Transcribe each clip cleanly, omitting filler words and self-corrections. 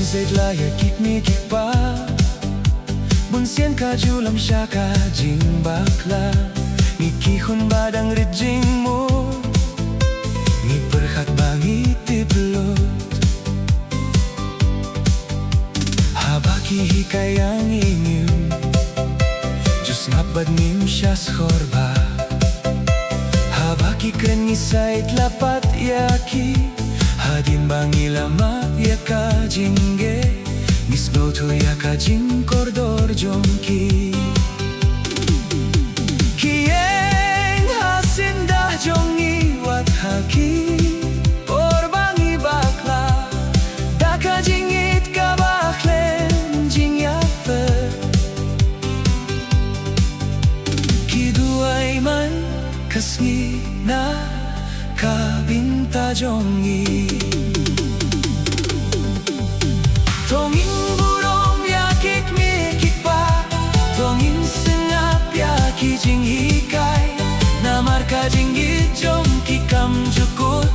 zait laya kik mi kik pa Bun sien ka julam sya ka jing bakla Ni kihun badang rijing mo Ni perhat bangi tiplot Habaki hikayang inyum Jus ngabad nim sya skorba Habaki krenisait lapat yaki Hadin bangi lama ya ka jingge Misno tu ya ka jing kordor jongki Kieng hasindah jongi wat haki Or bangi bakla Daka jingit ka baklen jing ya fer Kiduay man kasngi na kabinta jongi Tongin burong yakik mikik pa Tongin sengap yaki jing hikay Namar ka jing gijong kikam jukut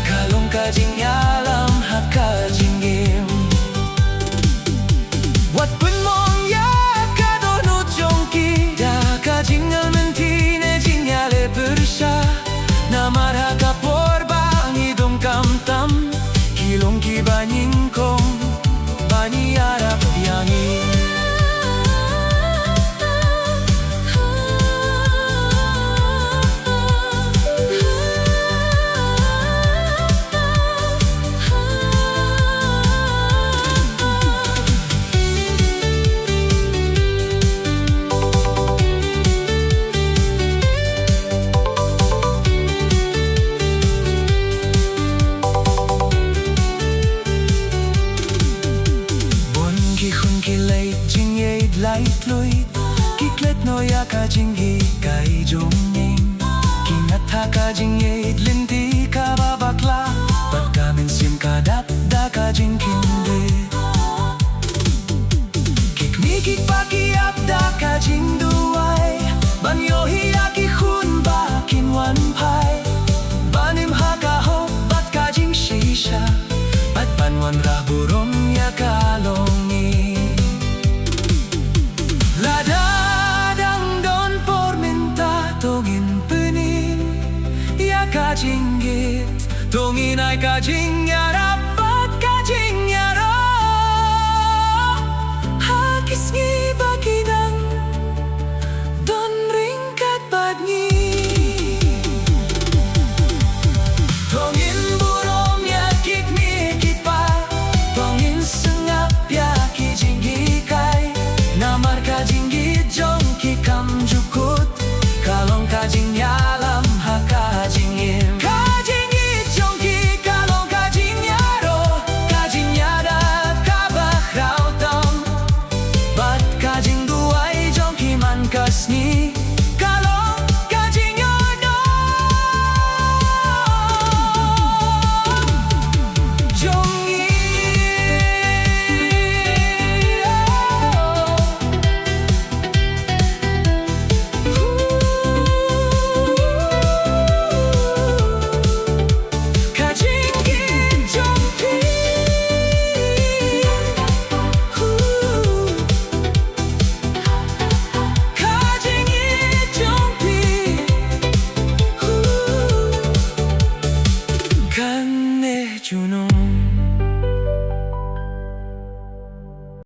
Kalong ka jing yalam haka jinggim Wat pun mong ya ka donut jongki Da ka jing almentine jing yale bersha Namar haka porba ngidong kam tam Kilong ki banying kong Bani arap yangi Light luit Kiklet no ya ka jing hi kai jong ning Kingat ha ka jing yeit linti ka babakla Pat kamin sim ka dap da ka jing kinde Kik mi kik paki ap da ka jing duay Ban yo hi aki khun ba kin wan pai Banim ha ka ho bat ka jing shisha Bat ban wan rah burom ya ka longi Ladadang don porminta tongin penin Ya ka jinggit Tongin ay ka jingya